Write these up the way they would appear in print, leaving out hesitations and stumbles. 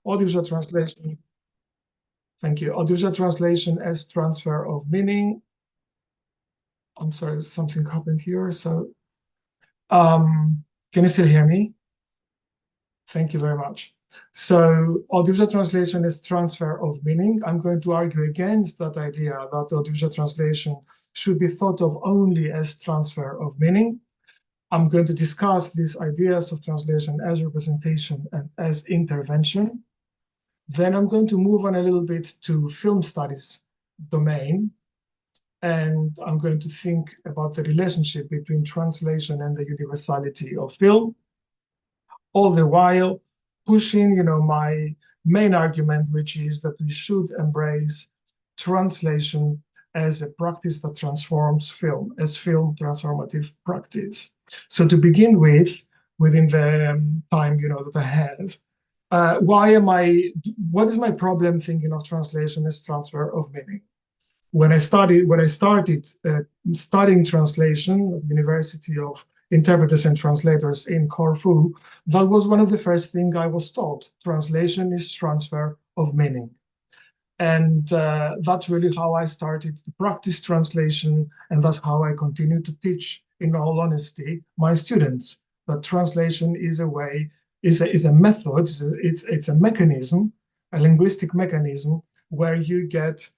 audiovisual translation. Thank you. Audiovisual translation as transfer of meaning. I'm sorry, something happened here. So, can you still hear me? Thank you very much. So, audiovisual translation is transfer of meaning. I'm going to argue against that idea that audiovisual translation should be thought of only as transfer of meaning. I'm going to discuss these ideas of translation as representation and as intervention. Then I'm going to move on a little bit to film studies domain. And I'm going to think about the relationship between translation and the universality of film, all the while pushing, my main argument, which is that we should embrace translation as a practice that transforms film, as film transformative practice. So to begin with, within the time, that I have, what is my problem thinking of translation as transfer of meaning? When I started studying translation at the University of Interpreters and Translators in Corfu, that was one of the first things I was taught. Translation is transfer of meaning. And that's really how I started to practice translation, and that's how I continue to teach, in all honesty, my students, that translation is a way, is a method, it's a mechanism, a linguistic mechanism, where you get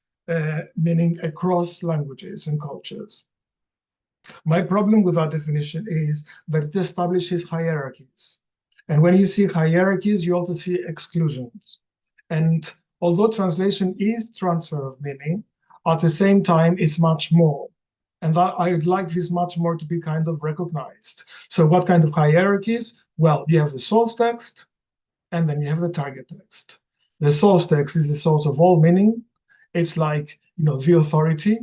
meaning across languages and cultures. My problem with that definition is that it establishes hierarchies. And when you see hierarchies, you also see exclusions. And although translation is transfer of meaning, at the same time, it's much more. And that I would like this much more to be kind of recognized. So what kind of hierarchies? Well, you have the source text, and then you have the target text. The source text is the source of all meaning. It's like, the authority.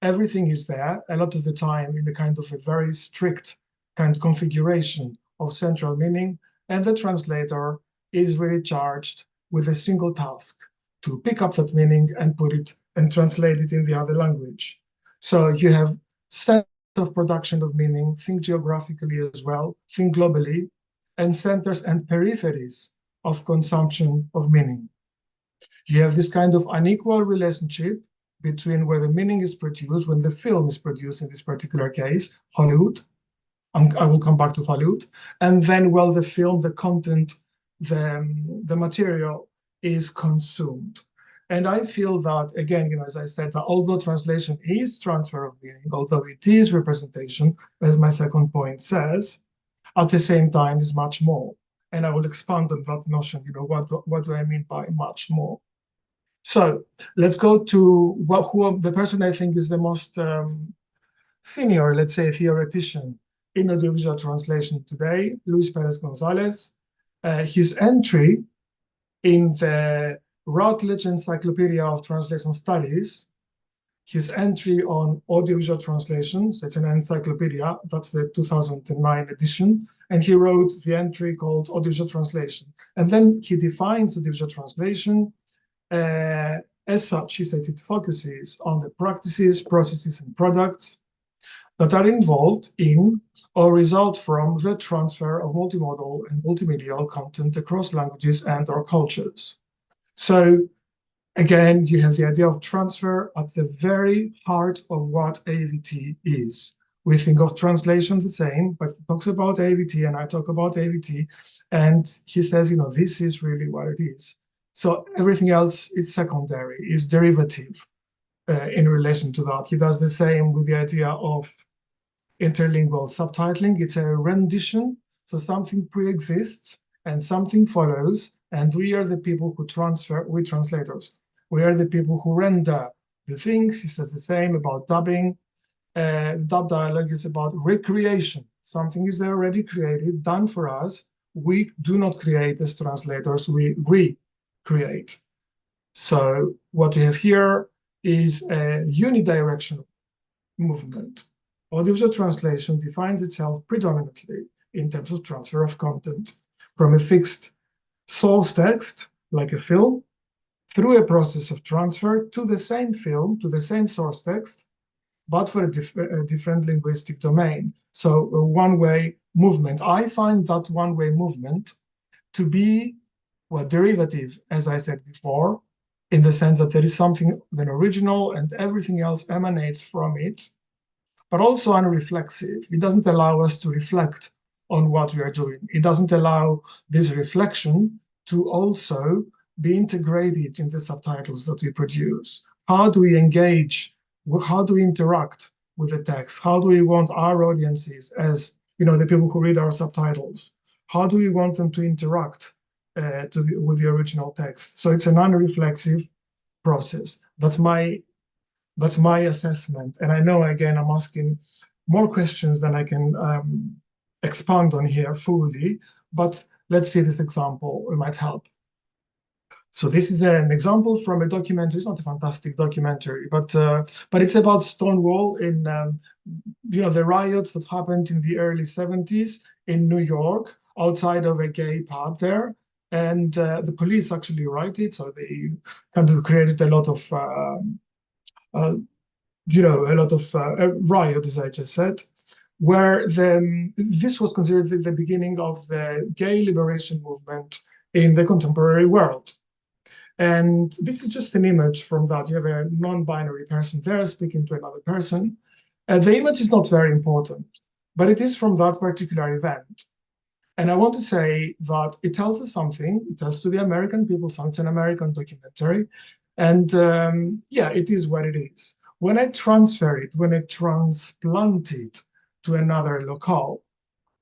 Everything is there, a lot of the time in a kind of a very strict kind of configuration of central meaning. And the translator is really charged with a single task to pick up that meaning and put it and translate it in the other language. So you have centers of production of meaning, think geographically as well, think globally, and centers and peripheries of consumption of meaning. You have this kind of unequal relationship between where the meaning is produced, when the film is produced, in this particular case, Hollywood. I will come back to Hollywood. And then, the film, the content, the material is consumed. And I feel that, again, as I said, that although translation is transfer of meaning, although it is representation, as my second point says, at the same time is much more. And I will expand on that notion, what do I mean by much more? So let's go to who the person I think is the most senior, let's say, theoretician in audiovisual translation today, Luis Perez Gonzalez. His entry in the Routledge Encyclopedia of Translation Studies, his entry on audiovisual translations, it's an encyclopedia, that's the 2009 edition, and he wrote the entry called Audiovisual Translation. And then he defines audiovisual translation. As such, he says it focuses on the practices, processes, and products that are involved in or result from the transfer of multimodal and multimedial content across languages and or cultures. So again, you have the idea of transfer at the very heart of what AVT is. We think of translation the same, but he talks about AVT and I talk about AVT, and he says, this is really what it is. So everything else is secondary, is derivative in relation to that. He does the same with the idea of interlingual subtitling. It's a rendition, so something pre-exists and something follows, and we are the people who transfer, we translators. We are the people who render the things. He says the same about dubbing. Dub dialogue is about recreation. Something is already created, done for us. We do not create as translators, we recreate. So what we have here is a unidirectional movement. Audiovisual translation defines itself predominantly in terms of transfer of content from a fixed source text, like a film, through a process of transfer to the same film, to the same source text, but for a different linguistic domain. So a one-way movement. I find that one-way movement to be Well, derivative, as I said before, in the sense that there is something then original and everything else emanates from it, but also unreflexive. It doesn't allow us to reflect on what we are doing. It doesn't allow this reflection to also be integrated in the subtitles that we produce. How do we engage? How do we interact with the text? How do we want our audiences, as the people who read our subtitles, how do we want them to interact with the original text? So it's an unreflexive process. That's my assessment. And I know, again, I'm asking more questions than I can expand on here fully, but let's see this example. It might help. So this is an example from a documentary. It's not a fantastic documentary, but it's about Stonewall in the riots that happened in the early 70s in New York, outside of a gay pub there. And the police actually rioted, so they kind of created a lot of riot, as I just said, where this was considered the beginning of the gay liberation movement in the contemporary world. And this is just an image from that. You have a non-binary person there speaking to another person. The image is not very important, but it is from that particular event. And I want to say that it tells us something. It tells to the American people something. It's an American documentary. And it is what it is. When I transfer it, when I transplant it to another locale,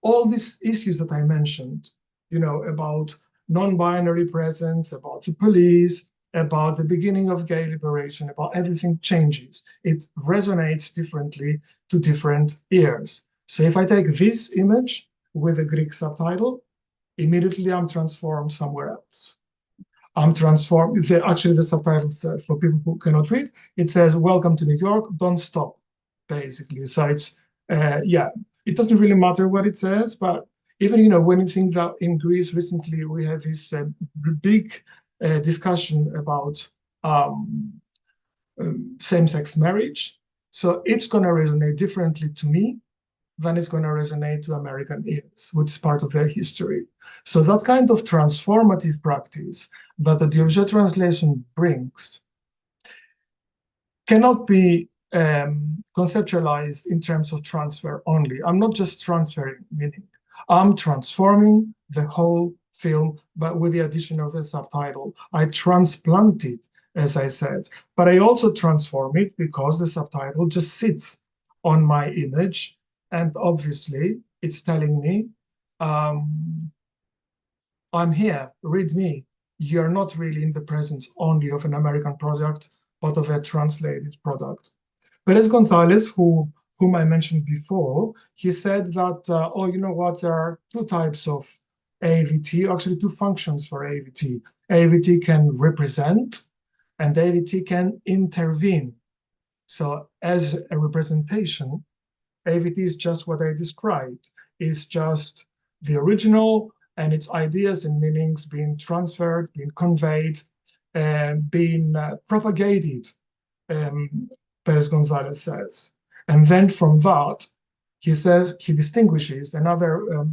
all these issues that I mentioned, about non-binary presence, about the police, about the beginning of gay liberation, about everything changes. It resonates differently to different ears. So if I take this image with a Greek subtitle, immediately I'm transformed somewhere else. I'm transformed. Actually, the subtitles for people who cannot read, it says, "Welcome to New York, don't stop," basically. So it's, it doesn't really matter what it says, but even, when you think that in Greece recently we had this big discussion about same-sex marriage. So it's going to resonate differently to me than it's going to resonate to American ears, which is part of their history. So that kind of transformative practice that the audiovisual translation brings cannot be conceptualized in terms of transfer only. I'm not just transferring meaning. I'm transforming the whole film, but with the addition of the subtitle. I transplant it, as I said, but I also transform it because the subtitle just sits on my image. And obviously, it's telling me, I'm here, read me. You're not really in the presence only of an American product, but of a translated product. Perez Gonzalez, whom I mentioned before, he said that, there are two types of AVT, actually two functions for AVT. AVT can represent, and AVT can intervene. So as a representation, AVT is just what I described. It's just the original and its ideas and meanings being transferred, being conveyed, being propagated, Perez Gonzalez says. And then from that, he says he distinguishes another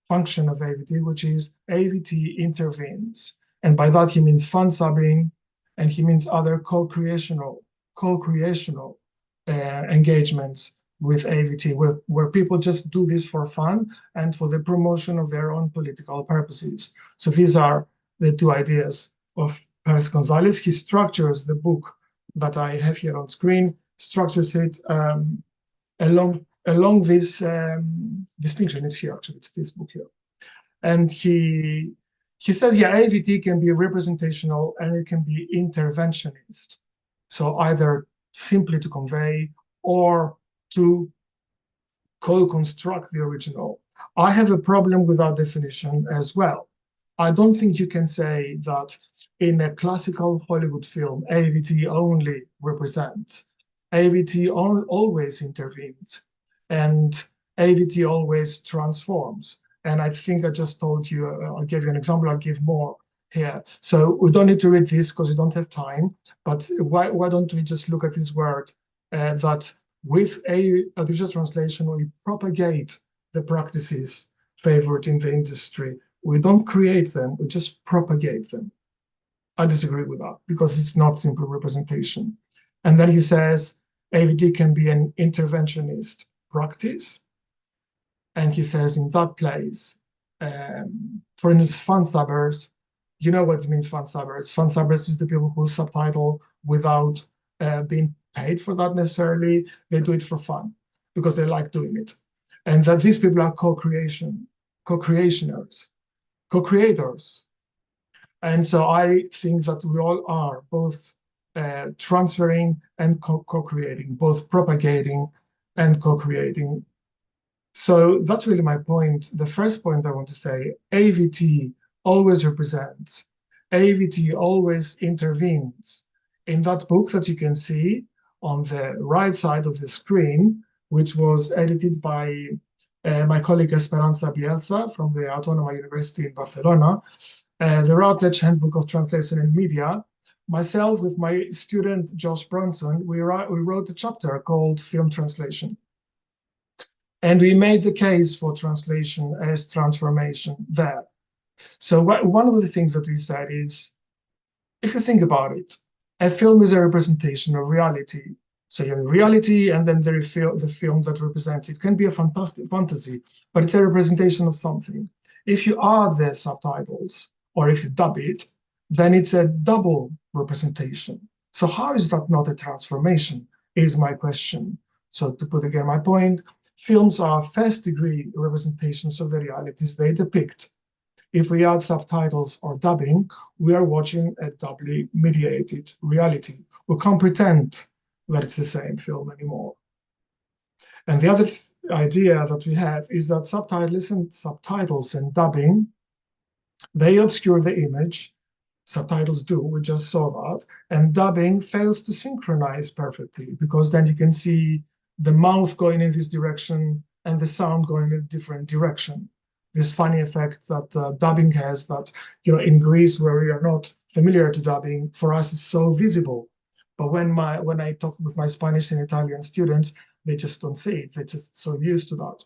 function of AVT, which is AVT intervenes. And by that, he means fan subbing, and he means other co-creational engagements with AVT, where people just do this for fun and for the promotion of their own political purposes. So these are the two ideas of Perez Gonzalez. He structures the book that I have here on screen, structures it along this distinction. It's here, actually, it's this book here. And he says, AVT can be representational and it can be interventionist. So either simply to convey or to co-construct the original. I have a problem with that definition as well. I don't think you can say that in a classical Hollywood film, AVT only represents. AVT always intervenes, and AVT always transforms. And I think I just told you, I'll give you an example, I'll give more here. So we don't need to read this because we don't have time, but why don't we just look at this word that with a digital translation, we propagate the practices favored in the industry. We don't create them, we just propagate them. I disagree with that because it's not simple representation. And then he says AVT can be an interventionist practice. And he says in that place, for instance, fund subbers, you know what it means, fund subbers. Fund subbers is the people who subtitle without being paid for that necessarily. They do it for fun because they like doing it. And that these people are co-creationers, co-creators. And so I think that we all are both transferring and co-creating, both propagating and co-creating. So that's really my point. The first point I want to say, AVT always represents, AVT always intervenes. In that book that you can see on the right side of the screen, which was edited by my colleague Esperanza Bielsa from the Autónoma University in Barcelona, the Routledge Handbook of Translation and Media, myself with my student Josh Bronson, we wrote a chapter called Film Translation. And we made the case for translation as transformation there. So one of the things that we said is, if you think about it, a film is a representation of reality. So you have reality, and then the film that represents it can be a fantastic fantasy, but it's a representation of something. If you add the subtitles, or if you dub it, then it's a double representation. So how is that not a transformation, is my question. So to put again my point, films are first-degree representations of the realities they depict. If we add subtitles or dubbing, we are watching a doubly mediated reality. We can't pretend that it's the same film anymore. And the other idea that we have is that subtitles and dubbing, they obscure the image. Subtitles do, we just saw that. And dubbing fails to synchronize perfectly, because then you can see the mouth going in this direction and the sound going in a different direction. This funny effect that dubbing has, that, you know, in Greece, where we are not familiar to dubbing, for us it's so visible. But when I talk with my Spanish and Italian students, they just don't see it. They're just so used to that.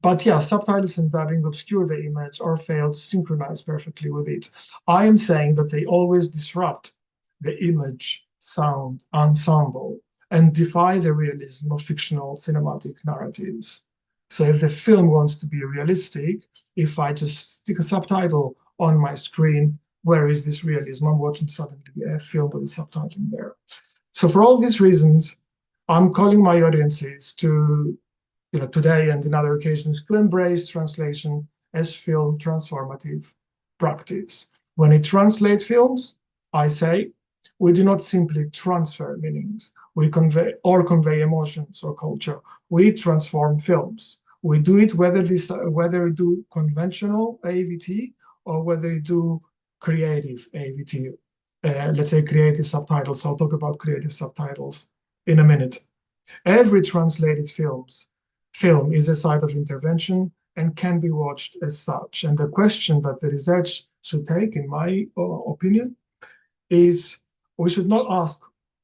But yeah, subtitles and dubbing obscure the image or fail to synchronize perfectly with it. I am saying that they always disrupt the image, sound, ensemble, and defy the realism of fictional cinematic narratives. So if the film wants to be realistic, if I just stick a subtitle on my screen, where is this realism? I'm watching suddenly a film with a subtitle there. So for all these reasons, I'm calling my audiences to, you know, today and in other occasions, to embrace translation as film transformative practice. When I translate films, I say, we do not simply transfer meanings, we convey emotions or culture. We transform films. We do it whether we do conventional AVT or whether we do creative AVT. Let's say creative subtitles. I'll talk about creative subtitles in a minute. Every translated film is a site of intervention and can be watched as such. And the question that the research should take, in my opinion, is we should not ask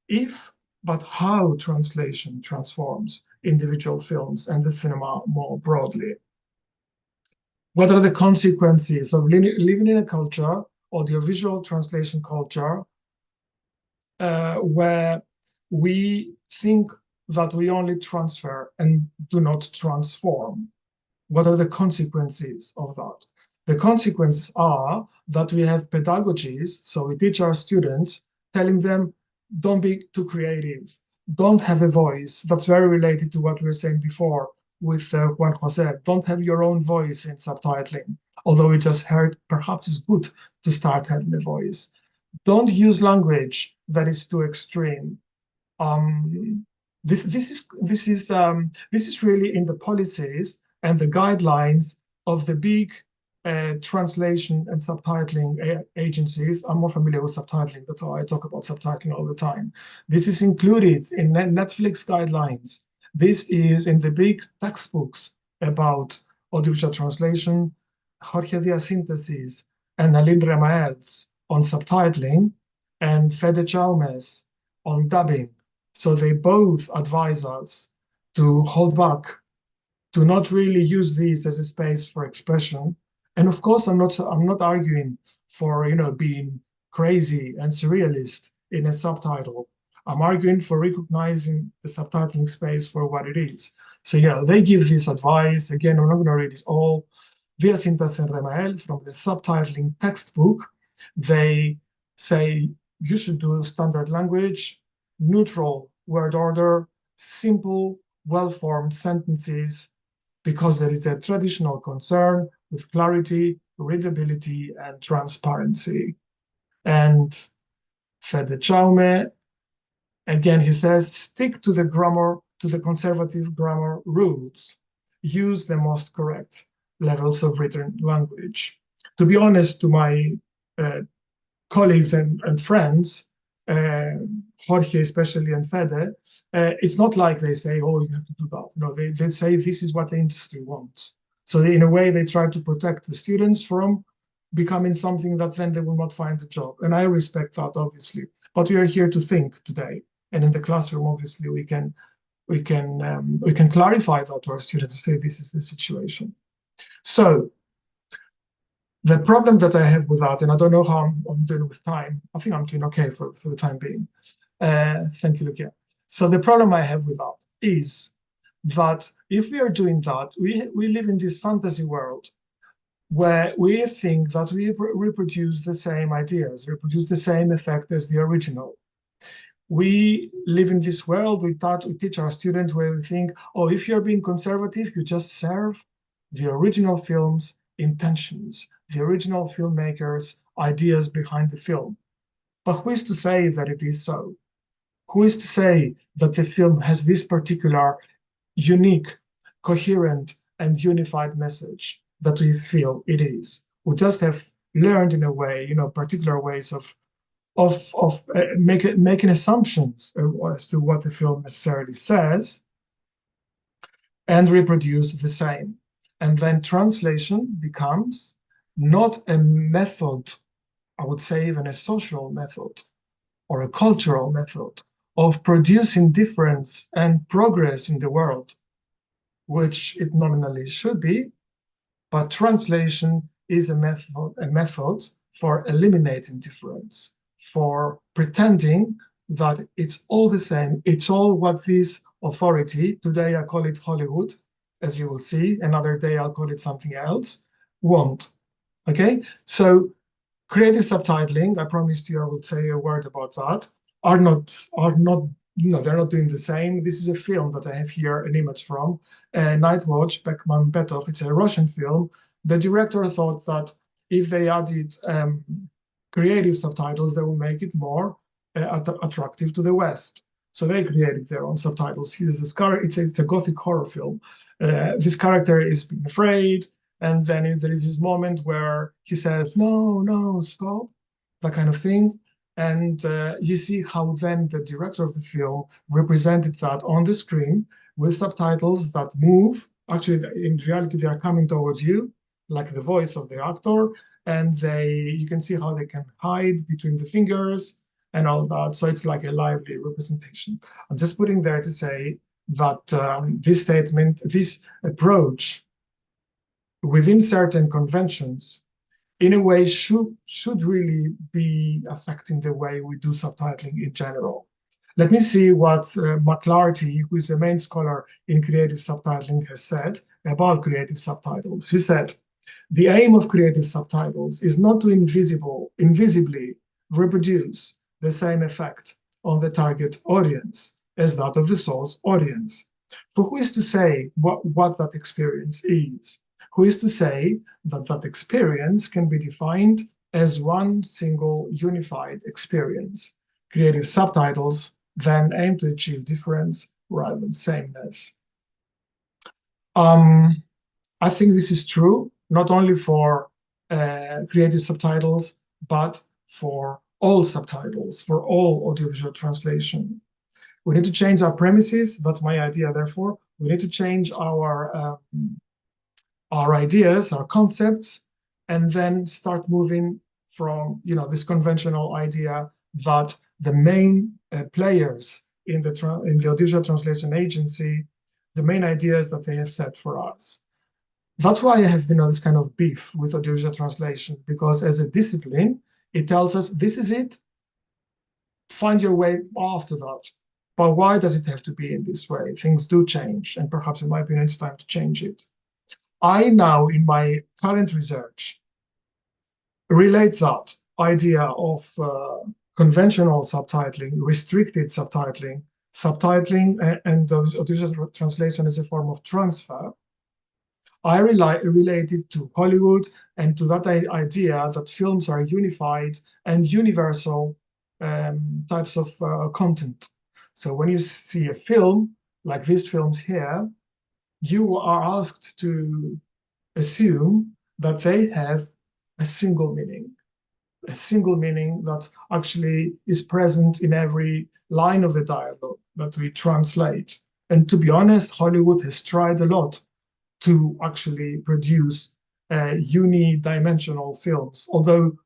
if, but how translation transforms individual films and the cinema more broadly. What are the consequences of living in a culture, audiovisual translation culture, where we think that we only transfer and do not transform? What are the consequences of that? The consequences are that we have pedagogies, so we teach our students, telling them, don't be too creative, don't have a voice. That's very related to what we were saying before with Juan Jose. Don't have your own voice in subtitling, although we just heard perhaps it's good to start having a voice. Don't use language that is too extreme. This is really in the policies and the guidelines of the big translation and subtitling agencies. I'm more familiar with subtitling, that's why I talk about subtitling all the time. This is included in Netflix guidelines. This is in the big textbooks about audiovisual translation, Jorge Diaz Synthesis and Aline Remaels on subtitling, and Fede Chalmers on dubbing. So they both advise us to hold back, to not really use these as a space for expression, And of course, I'm not arguing for, being crazy and surrealist in a subtitle. I'm arguing for recognizing the subtitling space for what it is. So, they give this advice. Again, I'm not going to read it all. Via Sintas and Remael from the subtitling textbook, they say you should do standard language, neutral word order, simple, well-formed sentences, because there is a traditional concern with clarity, readability, and transparency. And Fede Chaume, again, he says, stick to the grammar, to the conservative grammar rules. Use the most correct levels of written language. To be honest, to my colleagues and friends, Jorge especially and Fede, it's not like they say, oh, you have to do that. No, they say this is what the industry wants. So in a way, they try to protect the students from becoming something that then they will not find a job. And I respect that, obviously. But we are here to think today. And in the classroom, obviously, we can clarify that to our students to say this is the situation. So the problem that I have with that, and I don't know how I'm doing with time. I think I'm doing okay for the time being. Thank you, Lucia. So the problem I have with that is that if we are doing that, we live in this fantasy world where we think that we reproduce the same ideas, reproduce the same effect as the original. We live in this world, we teach our students where we think, oh, if you're being conservative, you just serve the original film's intentions, the original filmmakers' ideas behind the film. But who is to say that it is so? Who is to say that the film has this particular unique, coherent, and unified message that we feel it is? We just have learned in a way, particular ways of making assumptions as to what the film necessarily says and reproduce the same. And then translation becomes not a method, I would say even a social method or a cultural method of producing difference and progress in the world, which it nominally should be, but translation is a method for eliminating difference, for pretending that it's all the same, it's all what this authority, today I call it Hollywood, as you will see, another day I'll call it something else, want. Okay, so creative subtitling, I promised you I would say a word about that, are not, they're not doing the same. This is a film that I have here, an image from, Night Watch, Beckman Betov. It's a Russian film. The director thought that if they added creative subtitles, they will make it more attractive to the West. So they created their own subtitles. It's a gothic horror film. This character is being afraid, and then there is this moment where he says, no, stop, that kind of thing. And you see how then the director of the film represented that on the screen with subtitles that move. Actually, in reality, they are coming towards you, like the voice of the actor, and you can see how they can hide between the fingers and all that. So it's like a lively representation. I'm just putting there to say that this statement, this approach within certain conventions, in a way should really be affecting the way we do subtitling in general. Let me see what McClarty, who is the main scholar in creative subtitling, has said about creative subtitles. He said, the aim of creative subtitles is not to invisibly reproduce the same effect on the target audience as that of the source audience. For who is to say what that experience is? Who is to say that that experience can be defined as one single unified experience? Creative subtitles then aim to achieve difference rather than sameness. I think this is true, not only for creative subtitles, but for all subtitles, for all audiovisual translation. We need to change our premises. That's my idea, therefore. We need to change our ideas, our concepts, and then start moving from this conventional idea that the main players in the audiovisual translation agency, the main ideas that they have set for us. That's why I have, this kind of beef with audiovisual translation, because as a discipline, it tells us this is it, find your way after that. But why does it have to be in this way? Things do change, and perhaps in my opinion, it's time to change it. I now, in my current research, relate that idea of conventional subtitling, restricted subtitling, and audiovisual translation as a form of transfer. I relate it to Hollywood and to that idea that films are unified and universal types of content. So when you see a film, like these films here, you are asked to assume that they have a single meaning that actually is present in every line of the dialogue that we translate. And to be honest, Hollywood has tried a lot to actually produce unidimensional films. Although,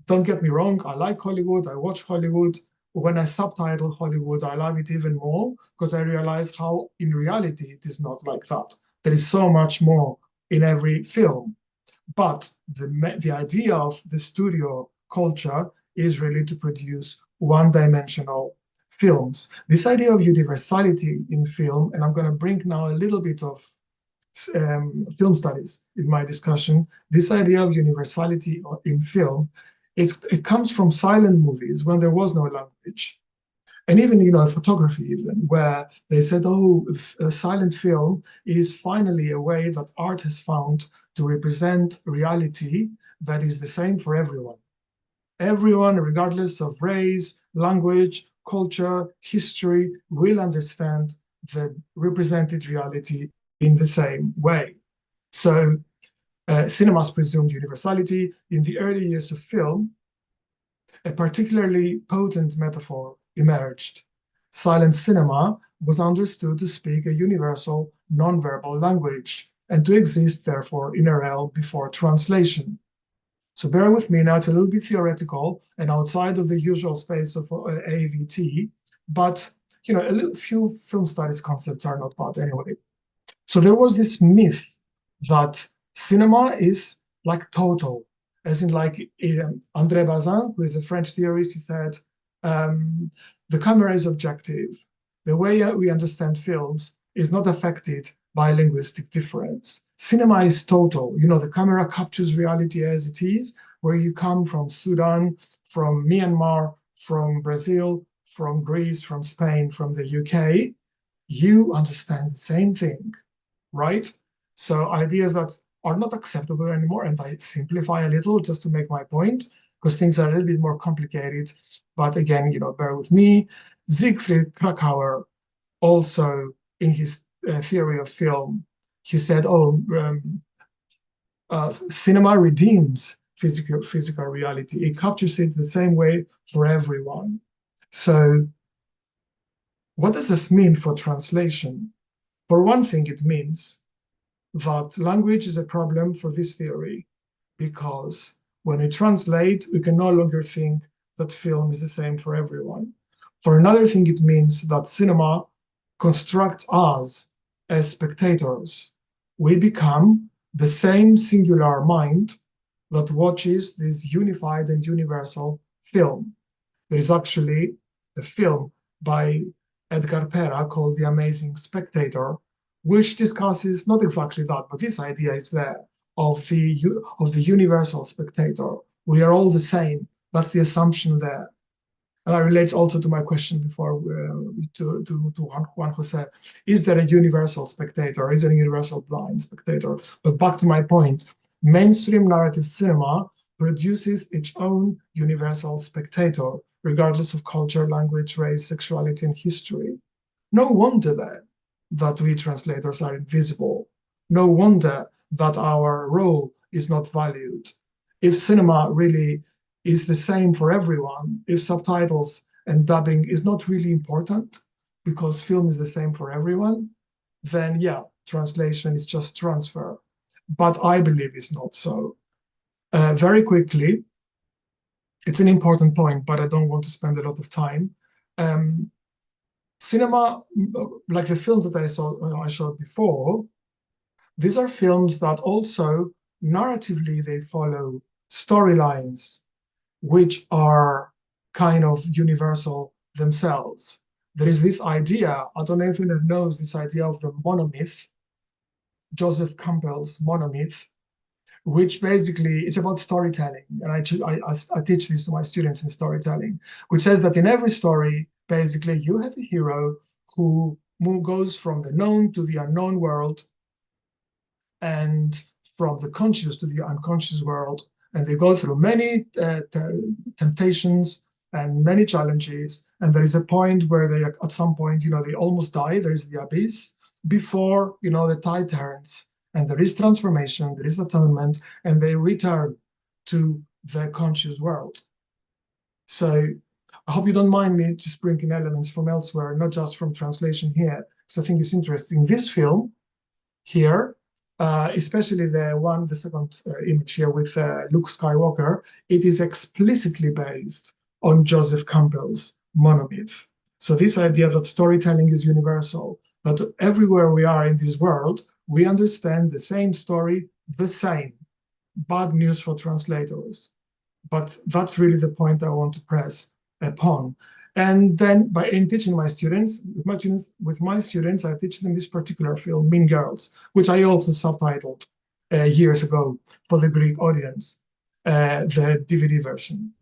don't get me wrong, I like Hollywood, I watch Hollywood. When I subtitle Hollywood, I love it even more because I realize how in reality it is not like that. There is so much more in every film. But the idea of the studio culture is really to produce one-dimensional films. This idea of universality in film, and I'm going to bring now a little bit of film studies in my discussion, this idea of universality in film, it comes from silent movies when there was no language. And even, photography even, where they said, oh, a silent film is finally a way that art has found to represent reality that is the same for everyone. Everyone, regardless of race, language, culture, history, will understand the represented reality in the same way. So cinema's presumed universality. In the early years of film, a particularly potent metaphor emerged. Silent cinema was understood to speak a universal non-verbal language and to exist, therefore, in a realm before translation. So bear with me now, it's a little bit theoretical and outside of the usual space of AVT, but a few film studies concepts are not bad anyway. So there was this myth that cinema is like total, as in like André Bazin, who is a French theorist, he said, the camera is objective. The way we understand films is not affected by linguistic difference. Cinema is total. The camera captures reality as it is, where you come from Sudan, from Myanmar, from Brazil, from Greece, from Spain, from the UK, you understand the same thing, right? So ideas that are not acceptable anymore, and I simplify a little just to make my point, because things are a little bit more complicated. But again, bear with me. Siegfried Kracauer, also in his theory of film, he said, cinema redeems physical reality. It captures it the same way for everyone. So what does this mean for translation? For one thing, it means that language is a problem for this theory, because when we translate, we can no longer think that film is the same for everyone. For another thing, it means that cinema constructs us as spectators. We become the same singular mind that watches this unified and universal film. There is actually a film by Edgar Pera called The Amazing Spectator, which discusses not exactly that, but this idea is there of the universal spectator. We are all the same. That's the assumption there. And that relates also to my question before to Juan Jose. Is there a universal spectator? Is there a universal blind spectator? But back to my point, mainstream narrative cinema produces its own universal spectator, regardless of culture, language, race, sexuality, and history. No wonder then that we translators are invisible. No wonder that our role is not valued. If cinema really is the same for everyone, if subtitles and dubbing is not really important because film is the same for everyone, then yeah, translation is just transfer. But I believe it's not so. Very quickly, it's an important point, but I don't want to spend a lot of time. Cinema, like the films that I showed before, These are films that also narratively they follow storylines which are kind of universal themselves. There is this idea, I don't know if anyone knows this idea of the monomyth, Joseph Campbell's monomyth, which basically it's about storytelling. And I teach this to my students in storytelling, which says that in every story, basically you have a hero who goes from the known to the unknown world and from the conscious to the unconscious world. And they go through many temptations and many challenges. And there is a point where they, at some point, they almost die. There is the abyss before, the tide turns. And there is transformation, there is atonement, and they return to the conscious world. So I hope you don't mind me just bringing elements from elsewhere, not just from translation here, because I think it's interesting. This film here, especially the second image here with Luke Skywalker, it is explicitly based on Joseph Campbell's monomyth. So this idea that storytelling is universal, that everywhere we are in this world, we understand the same story the same. Bad news for translators. But that's really the point I want to press upon. And then in teaching my students, with my students, I teach them this particular film, Mean Girls, which I also subtitled years ago for the Greek audience, the DVD version.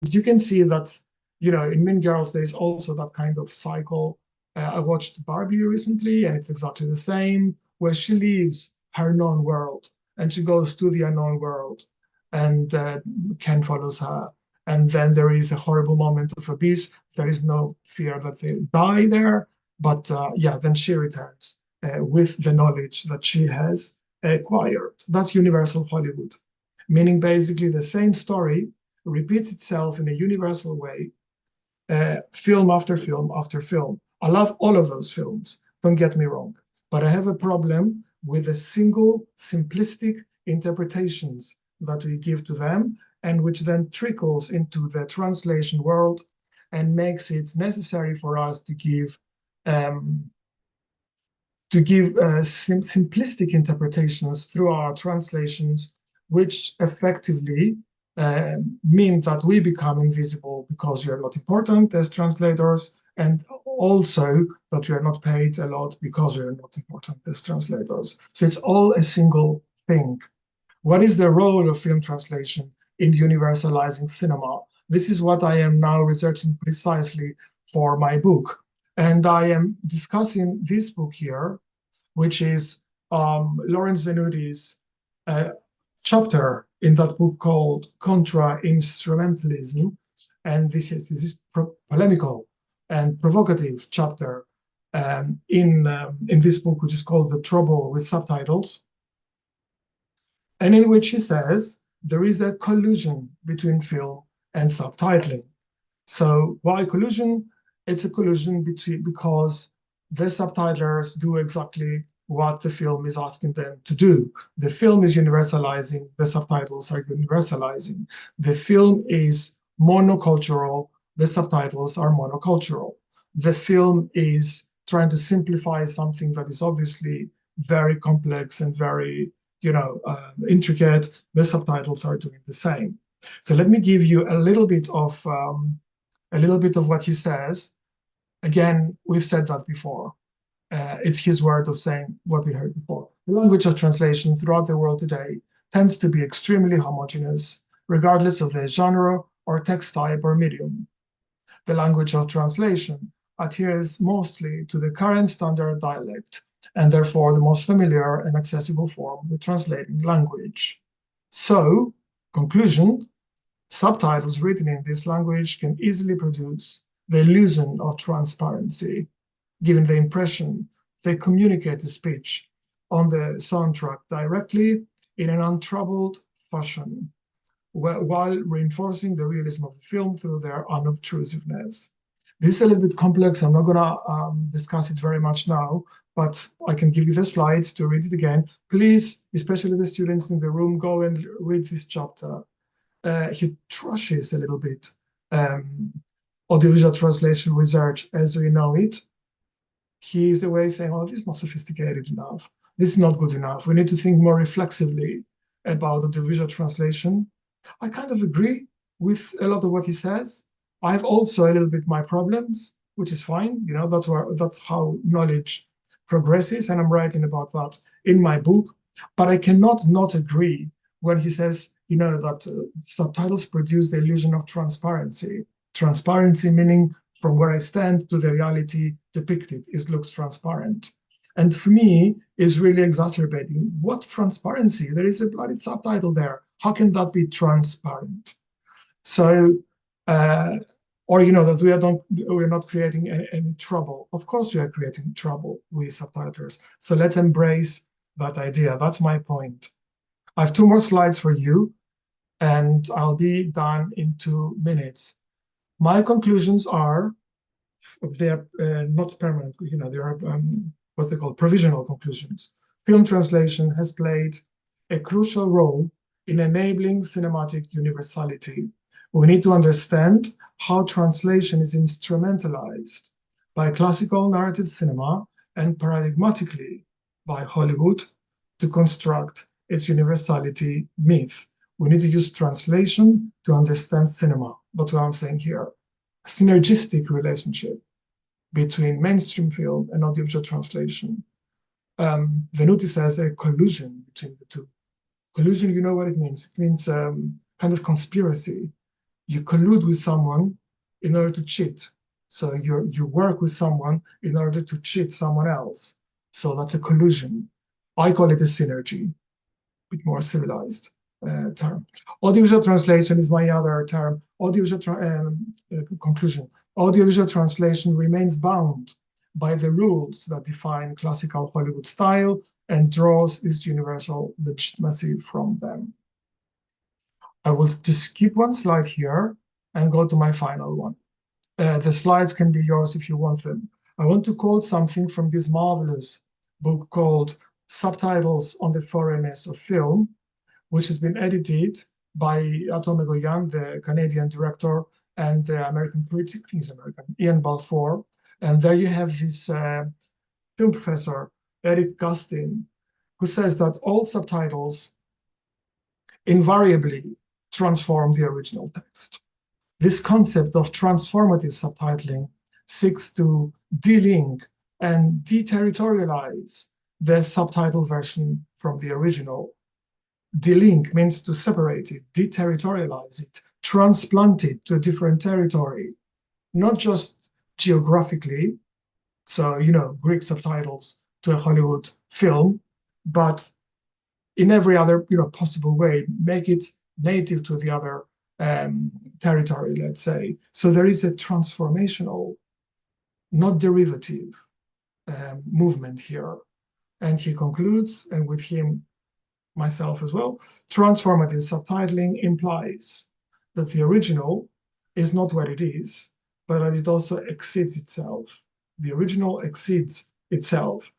You can see that, in Mean Girls, there's also that kind of cycle. I watched Barbie recently, and it's exactly the same, where she leaves her known world and she goes to the unknown world, and Ken follows her. And then there is a horrible moment of abyss. There is no fear that they die there, but then she returns with the knowledge that she has acquired. That's universal Hollywood, meaning basically the same story repeats itself in a universal way, film after film after film. I love all of those films, don't get me wrong, but I have a problem with the single simplistic interpretations that we give to them, and which then trickles into the translation world and makes it necessary for us to give simplistic interpretations through our translations, which effectively mean that we become invisible because we are not important as translators, and also that we are not paid a lot because we are not important as translators. So it's all a single thing. What is the role of film translation in universalizing cinema? This is what I am now researching precisely for my book. And I am discussing this book here, which is Lawrence Venuti's chapter in that book called Contra-Instrumentalism. And this is polemical and provocative chapter in this book, which is called The Trouble with Subtitles, and in which he says there is a collusion between film and subtitling. So why collusion? It's a collusion because the subtitlers do exactly what the film is asking them to do. The film is universalizing, the subtitles are universalizing. The film is monocultural, the subtitles are monocultural. The film is trying to simplify something that is obviously very complex and very intricate. The subtitles are doing the same. So let me give you a little bit of what he says. Again, we've said that before. It's his word of saying what we heard before. The language of translation throughout the world today tends to be extremely homogeneous, regardless of the genre or text type or medium. The language of translation adheres mostly to the current standard dialect, and therefore the most familiar and accessible form of the translating language. So, conclusion, subtitles written in this language can easily produce the illusion of transparency, giving the impression they communicate the speech on the soundtrack directly in an untroubled fashion, while reinforcing the realism of the film through their unobtrusiveness. This is a little bit complex. I'm not going to discuss it very much now, but I can give you the slides to read it again. Please, especially the students in the room, go and read this chapter. He trashes a little bit audiovisual translation research as we know it. He is away saying, oh, this is not sophisticated enough. this is not good enough. We need to think more reflexively about audiovisual translation. I kind of agree with a lot of what he says. I have also a little bit my problems, which is fine. You know, that's how knowledge progresses, and I'm writing about that in my book. But I cannot not agree when he says, you know, that subtitles produce the illusion of transparency. Transparency meaning from where I stand to the reality depicted, it looks transparent. And for me, is really exacerbating. What transparency? There is a bloody subtitle there. How can that be transparent? So, or you know, that we're not creating any trouble. Of course, we are creating trouble with subtitlers. So let's embrace that idea. That's my point. I have 2 more slides for you, and I'll be done in 2 minutes. My conclusions are, they're not permanent, you know, they are what they call provisional conclusions. Film translation has played a crucial role in enabling cinematic universality. We need to understand how translation is instrumentalized by classical narrative cinema and paradigmatically by Hollywood to construct its universality myth. We need to use translation to understand cinema. That's what I'm saying here. A synergistic relationship between mainstream film and audiovisual translation. Venuti says a collusion between the two. Collusion, you know what it means? It means kind of conspiracy. You collude with someone in order to cheat. So you work with someone in order to cheat someone else. So that's a collusion. I call it a synergy, a bit more civilized term. Audiovisual translation is my other term. Audiovisual conclusion. Audiovisual translation remains bound by the rules that define classical Hollywood style and draws its universal legitimacy from them. I will just skip 1 slide here and go to my final one. The slides can be yours if you want them. I want to quote something from this marvelous book called Subtitles on the Foreignness of Film, which has been edited by Atom Egoyan, the Canadian director, and the American critic, I think he's American, Ian Balfour. And there you have this film professor, Eric Gustin, who says that all subtitles invariably transform the original text. This concept of transformative subtitling seeks to delink and deterritorialize the subtitle version from the original. Delink means to separate it, deterritorialize it, transplant it to a different territory, not just geographically, so, you know, Greek subtitles to a Hollywood film, but in every other, you know, possible way, make it native to the other territory, let's say. So there is a transformational, not derivative movement here. And he concludes, and with him, myself as well, transformative subtitling implies that the original is not what it is, but that it also exceeds itself. The original exceeds itself.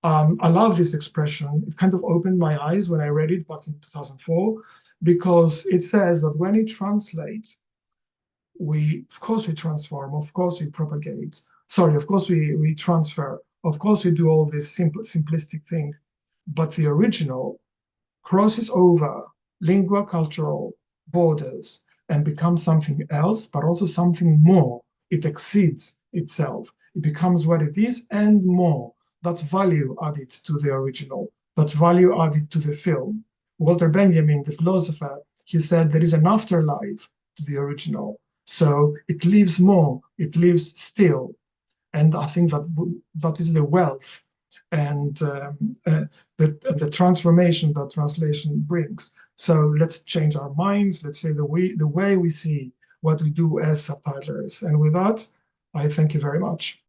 I love this expression. It kind of opened my eyes when I read it back in 2004, because it says that when it translates, of course we transform, of course we propagate, of course we transfer, of course we do all this simplistic thing, but the original crosses over lingua cultural borders and becomes something else, but also something more. It exceeds itself. It becomes what it is and more. That's value added to the original. That's value added to the film. Walter Benjamin, the philosopher, he said there is an afterlife to the original. So it lives more, it lives still. And I think that is the wealth and the transformation that translation brings. So let's change our minds. Let's say the way we see what we do as subtitlers. And with that, I thank you very much.